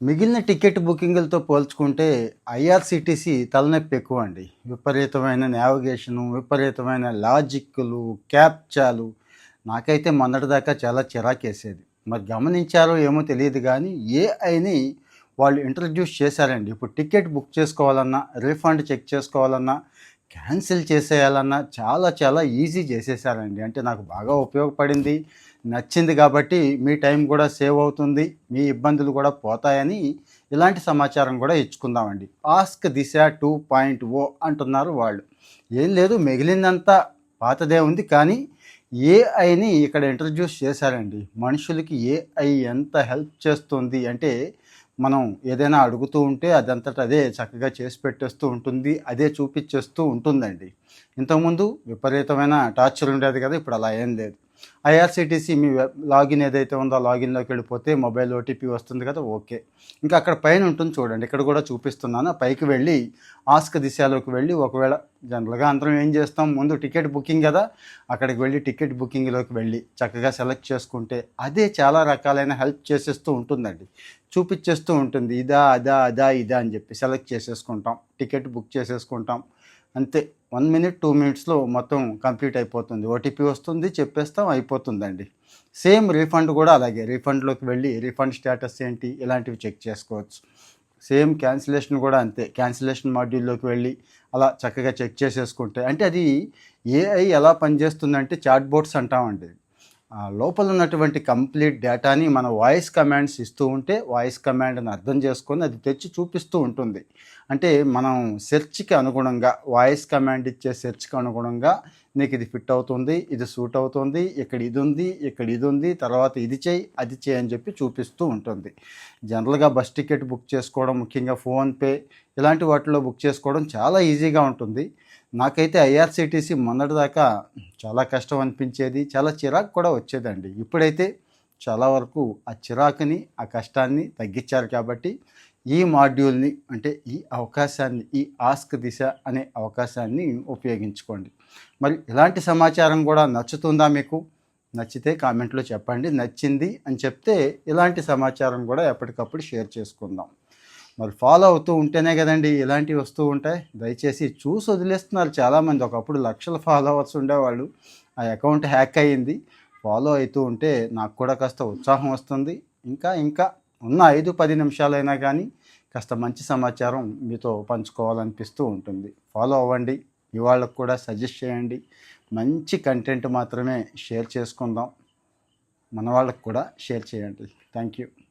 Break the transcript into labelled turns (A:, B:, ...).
A: మిగిలిన టికెట్ బుకింగులతో పోల్చుకుంటే ఐఆర్‌సీటీసీ తలనొప్పి ఎక్కువండి. విపరీతమైన నావిగేషను, విపరీతమైన లాజిక్కులు, క్యాప్చాలు నాకైతే మొన్నటిదాకా చాలా చిరాకేసేది. మరి గమనించారో ఏమో తెలీదు గానీ ఏఐని వాళ్ళు ఇంట్రొడ్యూస్ చేశారండి. ఇప్పుడు టికెట్ బుక్ చేసుకోవాలన్నా, రీఫండ్ చెక్ చేసుకోవాలన్నా, క్యాన్సిల్ చేసేయాలన్నా చాలా చాలా ఈజీ చేసేసారండి. అంటే నాకు బాగా ఉపయోగపడింది. నచ్చింది కాబట్టి మీ టైం కూడా సేవ్ అవుతుంది. మీ ఇబ్బందులు కూడా పోతాయని ఇలాంటి సమాచారం కూడా ఇచ్చుకుందామండి. ఆస్క్ దిశ 2.0 అంటున్నారు వాళ్ళు. ఏం లేదు, మిగిలిందంతా పాతదే ఉంది. కానీ ఏఐని ఇక్కడ ఇంట్రడ్యూస్ చేశారండి. మనుషులకి ఏఐ ఎంత హెల్ప్ చేస్తుంది అంటే, మనం ఏదైనా అడుగుతూ ఉంటే అదంతట అదే చక్కగా చేసి పెట్టేస్తూ ఉంటుంది. అదే చూపిచ్చేస్తూ ఉంటుందండి. ఇంతకుముందు విపరీతమైన టార్చర్ ఉండేది కదా! ఇప్పుడు అలా ఏం లేదు. ఐఆర్‌సీటీసీ మీ లాగిన్ ఏదైతే ఉందో ఆ లాగిన్‌లోకి వెళ్ళిపోతే మొబైల్ ఓటీపీ వస్తుంది కదా! ఓకే. ఇంకా అక్కడ పైన ఉంటుంది చూడండి. ఇక్కడ కూడా చూపిస్తున్నాను. పైకి వెళ్ళి ఆస్క్ దిశలోకి వెళ్ళి, ఒకవేళ జనరల్‌గా అందరం ఏం చేస్తాం, ముందు టికెట్ బుకింగ్ కదా! అక్కడికి వెళ్ళి టికెట్ బుకింగ్‌లోకి వెళ్ళి చక్కగా సెలెక్ట్ చేసుకుంటే అదే చాలా రకాలైన హెల్ప్ చేసేస్తూ ఉంటుందండి. చూపిచ్చేస్తూ ఉంటుంది. ఇదా, అదా, అదా, ఇదా అని చెప్పి సెలెక్ట్ చేసేసుకుంటాం. టికెట్ బుక్ చేసేసుకుంటాం. అంతే 1 మినిట్, 2 మినిట్స్‌లో మొత్తం కంప్లీట్ అయిపోతుంది. ఓటీపీ వస్తుంది, చెప్పేస్తాం, అయిపోతుందండి. సేమ్ రీఫండ్ కూడా అలాగే. రీఫండ్‌లోకి వెళ్ళి రీఫండ్ స్టేటస్ ఏంటి ఇలాంటివి చెక్ చేసుకోవచ్చు. సేమ్ క్యాన్సిలేషన్ కూడా అంతే. క్యాన్సిలేషన్ మాడ్యూల్‌లోకి వెళ్ళి అలా చక్కగా చెక్ చేసేసుకుంటే, అంటే అది ఏఐ ఎలా పనిచేస్తుందంటే చాట్ బోట్స్ అంటామండి. లోపల ఉన్నటువంటి కంప్లీట్ డేటాని మన వాయిస్ కమాండ్స్ ఇస్తూ ఉంటే, వాయిస్ కమాండ్‌ని అర్థం చేసుకొని అది తెచ్చి చూపిస్తూ ఉంటుంది. అంటే మనం సెర్చ్‌కి అనుగుణంగా, వాయిస్ కమాండ్ ఇచ్చే సెర్చ్‌కి అనుగుణంగా నీకు ఇది ఫిట్ అవుతుంది, ఇది సూట్ అవుతుంది, ఇక్కడ ఇది ఉంది, ఇక్కడ ఇది ఉంది, తర్వాత ఇది చెయ్యి, అది చెయ్యి అని చెప్పి చూపిస్తూ ఉంటుంది. జనరల్‌గా బస్ టికెట్ బుక్ చేసుకోవడం, ముఖ్యంగా ఫోన్‌పే ఇలాంటి వాటిలో బుక్ చేసుకోవడం చాలా ఈజీగా ఉంటుంది. నాకైతే ఐఆర్‌సీటీసీ మొన్నటిదాకా చాలా కష్టం అనిపించేది. చాలా చిరాకు కూడా వచ్చేదండి. ఇప్పుడైతే చాలా వరకు ఆ చిరాకుని, ఆ కష్టాన్ని తగ్గించారు కాబట్టి ఈ మాడ్యూల్‌ని, అంటే ఈ అవకాశాన్ని, ఈ ఆస్క్ దిశ అనే అవకాశాన్ని ఉపయోగించుకోండి. మరి ఇలాంటి సమాచారం కూడా నచ్చుతుందా మీకు? నచ్చితే కామెంట్‌లో చెప్పండి. నచ్చింది అని చెప్తే ఇలాంటి సమాచారం కూడా ఎప్పటికప్పుడు షేర్ చేసుకుందాం. మరి ఫాలో అవుతూ ఉంటేనే కదండి ఇలాంటివి వస్తూ ఉంటాయి. దయచేసి చూసి వదిలేస్తున్నారు చాలామంది. ఒకప్పుడు లక్షల ఫాలోవర్స్ ఉండేవాళ్ళు. ఆ అకౌంట్ హ్యాక్ అయ్యింది. ఫాలో అవుతూ ఉంటే నాకు కూడా కాస్త ఉత్సాహం వస్తుంది. ఇంకా ఇంకా ఉన్న 5, 10 నిమిషాలైనా కానీ కాస్త మంచి సమాచారం మీతో పంచుకోవాలనిపిస్తూ ఉంటుంది. ఫాలో అవ్వండి. మీ వాళ్ళకు కూడా సజెస్ట్ చేయండి. మంచి కంటెంట్ మాత్రమే షేర్ చేసుకుందాం. మన వాళ్ళకు కూడా షేర్ చేయండి. Thank you.